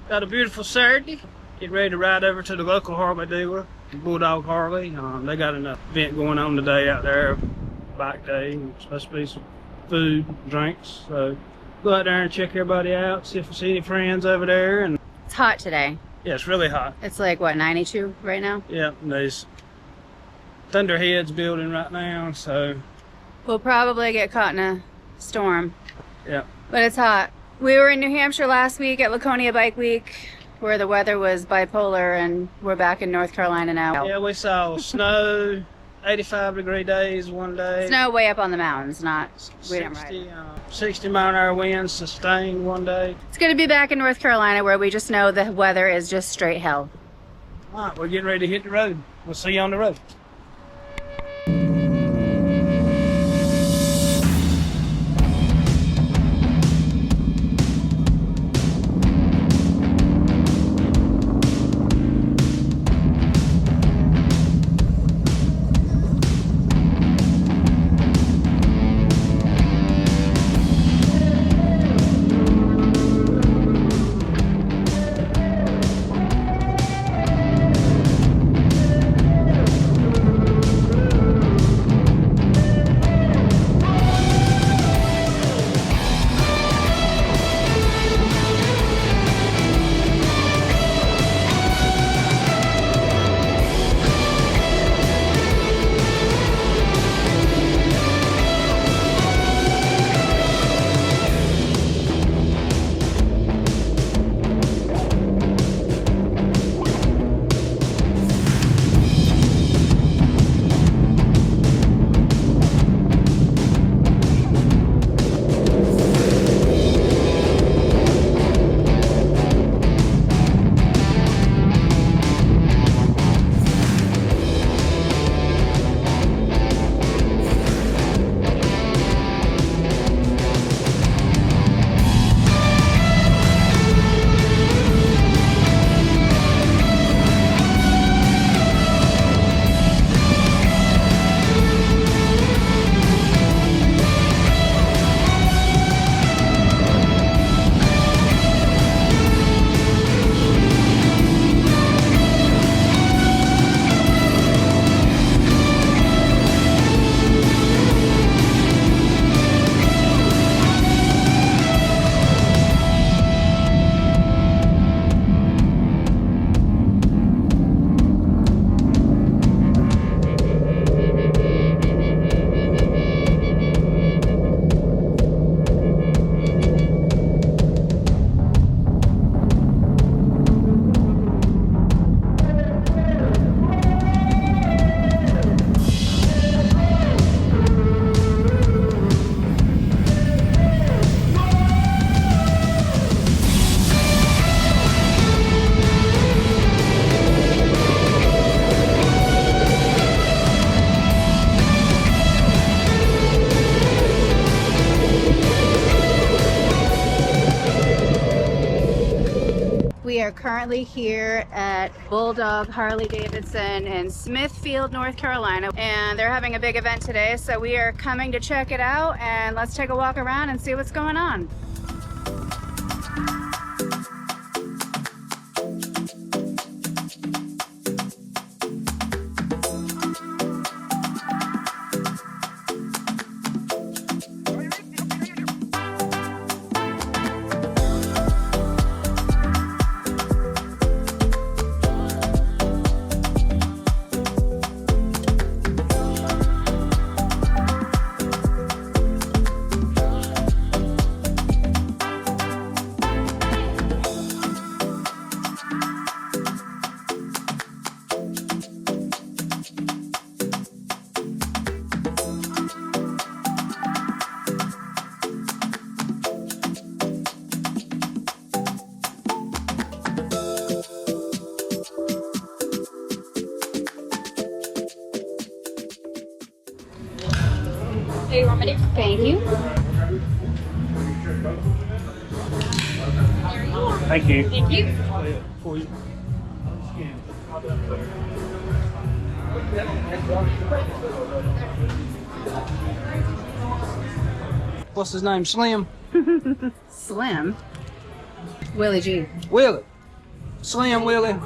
Got a beautiful Saturday. Get ready to ride over to the local Harley dealer, Bulldog Harley. They got an event going on today out there, bike day. Supposed to be some food, drinks. So go out there and check everybody out, see if we see any friends over there. And it's hot today. yeah, it's really hot. It's like, what, 92 right now? Yeah, and there's thunderheads building right now, so We'll probably get caught in a storm. yeah. But it's hot. We were in New Hampshire last week at Laconia Bike Week, where the weather was bipolar, and we're back in North Carolina now. Yeah, we saw snow, 85-degree days one day. Snow way up on the mountains, not, we didn't ride it. 60-mile-an-hour winds sustained one day. It's good to be back in North Carolina, where we just know the weather is just straight hell. All right, we're getting ready to hit the road. We'll see you on the road. We are currently here at Bulldog Harley Davidson in Smithfield, North Carolina, and they're having a big event today, so we are coming to check it out, and let's take a walk around and see what's going on. Do you want me to? Thank you. Thank you. Thank you. For you. What's his name? Slim? Slim. Willie G. Willie. Slim Willie.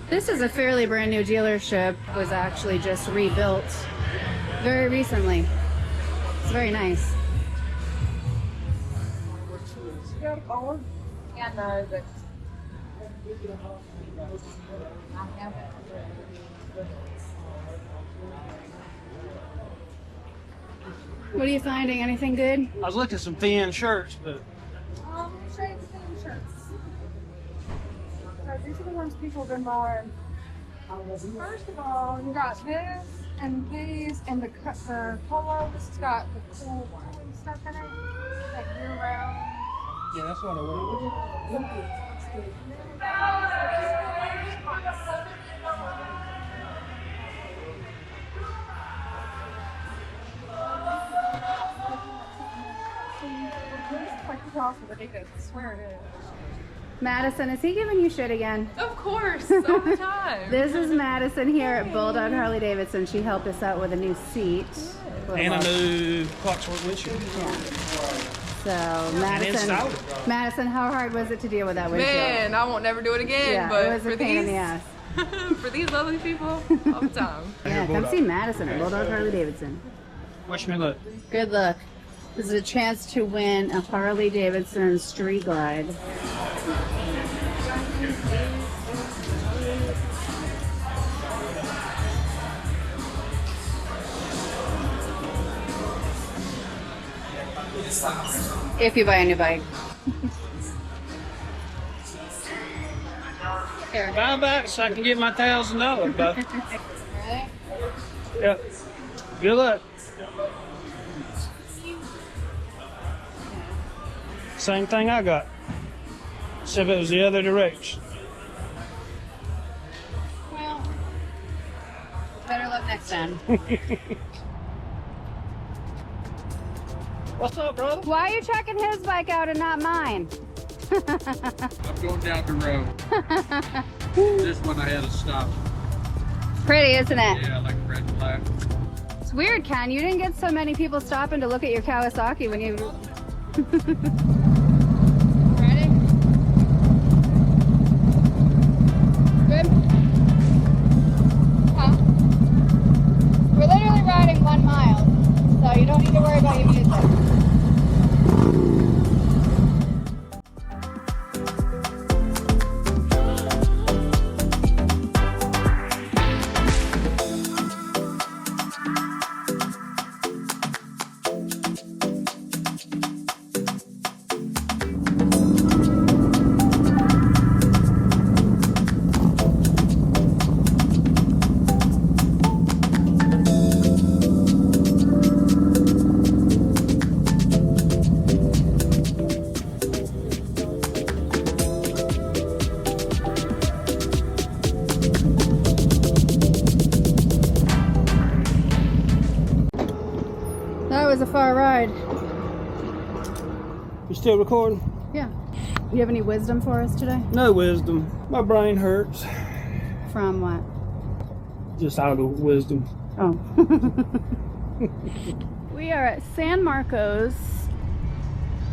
This is a fairly brand new dealership. It was actually just rebuilt very recently. It's very nice. What are you finding? Anything good? I was looking at some thin shirts, but Shades thin shirts. These are the ones people have been buying. First of all, you got this and these and the polo. This has got the cool stuff in it, like year round. yeah, that's what I wanted. Like it's also ridiculous. I swear it is. Madison, is he giving you shit again? Of course, all the time. This is Madison here at Bulldog Harley Davidson. She helped us out with a new seat. And a new clockwork windshield. So Madison, how hard was it to deal with that windshield? Man, I won't never do it again. Yeah, but it was for a pain these, in the ass. for these lovely people, all the time. Yeah, come see Madison at Bulldog Harley Davidson. Wish me luck. Good luck. This is a chance to win a Harley Davidson Street Glide. If you buy a new bike. Here. Buy back so I can get my $1,000 back. Ready? Yep. Good luck. Same thing I got. Except it was the other direction. Well, better luck next time. What's up, brother? Why are you checking his bike out and not mine? I'm going down the road. This one I had to stop. Pretty, isn't it? Yeah, like red flag. It's weird, Ken. You didn't get so many people stopping to look at your Kawasaki when you... Ready? Good? Huh? We're literally riding 1 mile, so you don't need to worry about your music. That was a far ride. You still recording? Yeah. Do you have any wisdom for us today? No wisdom. My brain hurts. From what? Just out of wisdom. Oh. We are at San Marcos.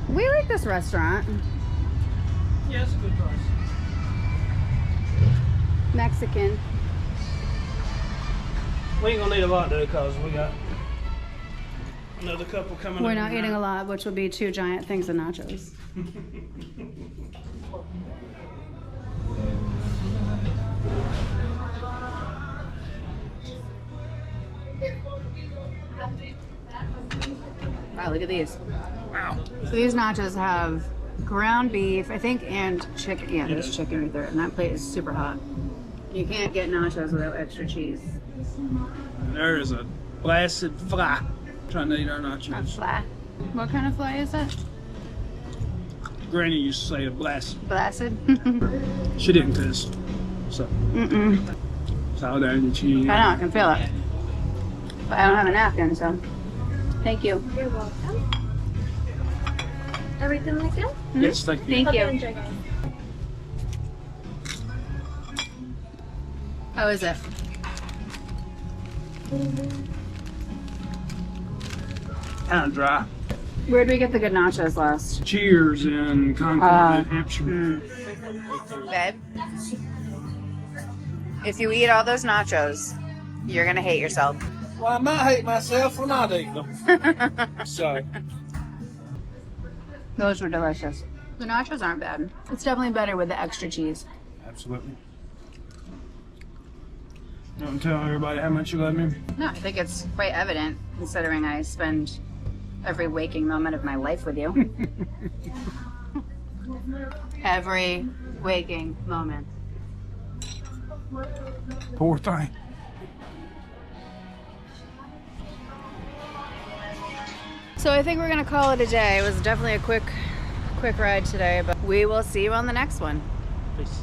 We like this restaurant. Yeah, it's a good price. Mexican. We ain't gonna need a lot though, cause we got another couple coming. We're up not in eating there. a lot, which will be 2 giant things of nachos. Wow, look at these. Wow. So these nachos have ground beef, I think, and chicken. Yeah, there's chicken right there. And that plate is super hot. You can't get nachos without extra cheese. There is a blasted fly trying to eat our nachos. A fly. What kind of fly is that? Granny used to say a blasted. Blasted? She didn't piss. So Mm-mm. it's all down the cheese. I know, I can feel it. But I don't have a napkin, so thank you. You're welcome. Everything like that? Yes, thank you. Thank Hope you you. enjoy, guys. How is it? Kind of dry. Where'd we get the good nachos last? Cheers in Concord, New Hampshire. Babe, if you eat all those nachos, you're gonna hate yourself. Well, I might hate myself for not eating them. So, Those were delicious. The nachos aren't bad. It's definitely better with the extra cheese. absolutely. You want to tell everybody how much you love me? No, I think it's quite evident considering I spend every waking moment of my life with you. Every waking moment. Poor thing. So I think we're gonna call it a day. It was definitely a quick ride today, but we will see you on the next one. Peace.